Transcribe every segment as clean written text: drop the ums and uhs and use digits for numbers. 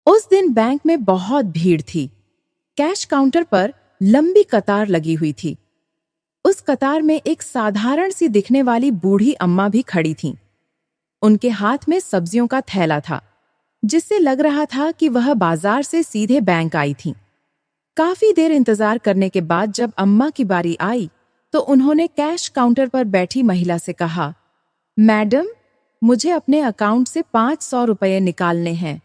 उस दिन बैंक में बहुत भीड़ थी। कैश काउंटर पर लंबी कतार लगी हुई थी। उस कतार में एक साधारण सी दिखने वाली बूढ़ी अम्मा भी खड़ी थीं। उनके हाथ में सब्जियों का थैला था, जिससे लग रहा था कि वह बाजार से सीधे बैंक आई थीं। काफी देर इंतजार करने के बाद जब अम्मा की बारी आई, तो उन्होंने कैश काउंटर पर बैठी महिला से कहा, मैडम, मुझे अपने अकाउंट से 500 रुपये निकालने हैं।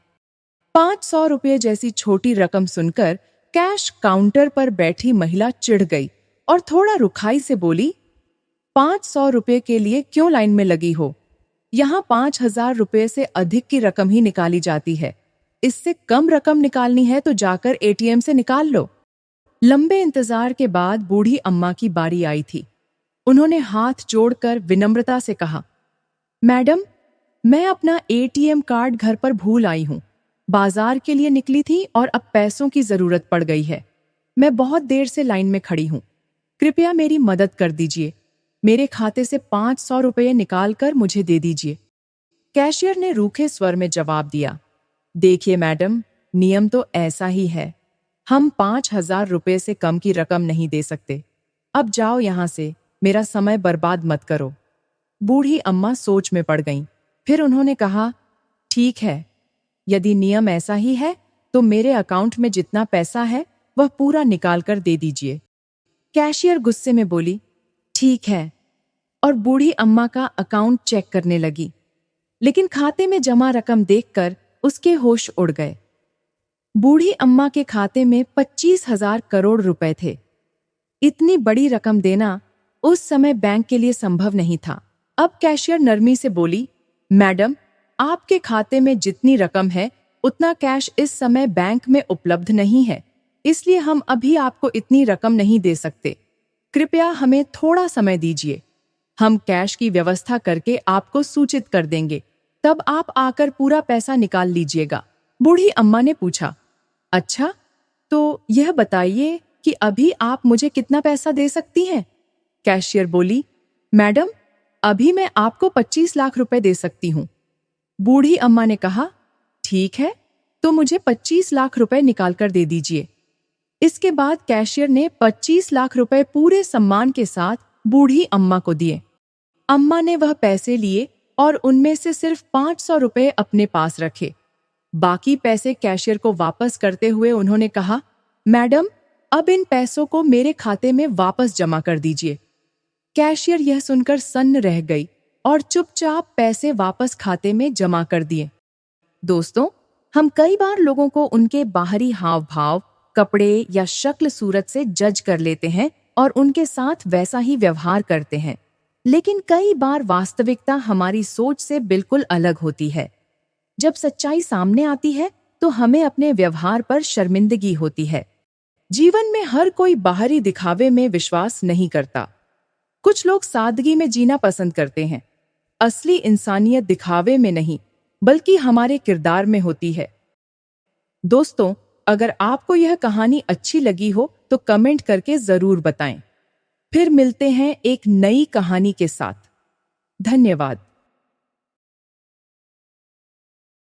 500 रुपये जैसी छोटी रकम सुनकर कैश काउंटर पर बैठी महिला चिढ़ गई और थोड़ा रुखाई से बोली, 500 रुपये के लिए क्यों लाइन में लगी हो? यहाँ 5000 रुपये से अधिक की रकम ही निकाली जाती है। इससे कम रकम निकालनी है तो जाकर एटीएम से निकाल लो। लंबे इंतजार के बाद बूढ़ी अम्मा की बारी आई थी। उन्होंने हाथ जोड़कर विनम्रता से कहा, मैडम, मैं अपना एटीएम कार्ड घर पर भूल आई हूँ। बाजार के लिए निकली थी और अब पैसों की जरूरत पड़ गई है। मैं बहुत देर से लाइन में खड़ी हूँ। कृपया मेरी मदद कर दीजिए। मेरे खाते से 500 रुपये निकालकर मुझे दे दीजिए। कैशियर ने रूखे स्वर में जवाब दिया, देखिए मैडम, नियम तो ऐसा ही है। हम 5000 रुपये से कम की रकम नहीं दे सकते। अब जाओ यहाँ से, मेरा समय बर्बाद मत करो। बूढ़ी अम्मा सोच में पड़ गईं। फिर उन्होंने कहा, ठीक है, यदि नियम ऐसा ही है तो मेरे अकाउंट में जितना पैसा है वह पूरा निकाल कर दे दीजिए। कैशियर गुस्से में बोली, ठीक है, और बूढ़ी अम्मा का अकाउंट चेक करने लगी। लेकिन खाते में जमा रकम देखकर उसके होश उड़ गए। बूढ़ी अम्मा के खाते में 25,000 करोड़ रुपए थे। इतनी बड़ी रकम देना उस समय बैंक के लिए संभव नहीं था। अब कैशियर नरमी से बोली, मैडम, आपके खाते में जितनी रकम है उतना कैश इस समय बैंक में उपलब्ध नहीं है, इसलिए हम अभी आपको इतनी रकम नहीं दे सकते। कृपया हमें थोड़ा समय दीजिए। हम कैश की व्यवस्था करके आपको सूचित कर देंगे, तब आप आकर पूरा पैसा निकाल लीजिएगा। बूढ़ी अम्मा ने पूछा, अच्छा, तो यह बताइए कि अभी आप मुझे कितना पैसा दे सकती हैं? कैशियर बोली, मैडम, अभी मैं आपको 25 लाख रुपए दे सकती हूँ। बूढ़ी अम्मा ने कहा, ठीक है, तो मुझे 25 लाख रुपए निकाल कर दे दीजिए। इसके बाद कैशियर ने 25 लाख रुपए पूरे सम्मान के साथ बूढ़ी अम्मा को दिए। अम्मा ने वह पैसे लिए और उनमें से सिर्फ 500 रुपए अपने पास रखे। बाकी पैसे कैशियर को वापस करते हुए उन्होंने कहा, मैडम, अब इन पैसों को मेरे खाते में वापस जमा कर दीजिए। कैशियर यह सुनकर सन्न रह गई और चुपचाप पैसे वापस खाते में जमा कर दिए। दोस्तों, हम कई बार लोगों को उनके बाहरी हाव भाव, कपड़े या शक्ल सूरत से जज कर लेते हैं और उनके साथ वैसा ही व्यवहार करते हैं। लेकिन कई बार वास्तविकता हमारी सोच से बिल्कुल अलग होती है। जब सच्चाई सामने आती है तो हमें अपने व्यवहार पर शर्मिंदगी होती है। जीवन में हर कोई बाहरी दिखावे में विश्वास नहीं करता। कुछ लोग सादगी में जीना पसंद करते हैं। असली इंसानियत दिखावे में नहीं, बल्कि हमारे किरदार में होती है। दोस्तों, अगर आपको यह कहानी अच्छी लगी हो तो कमेंट करके जरूर बताएं। फिर मिलते हैं एक नई कहानी के साथ। धन्यवाद।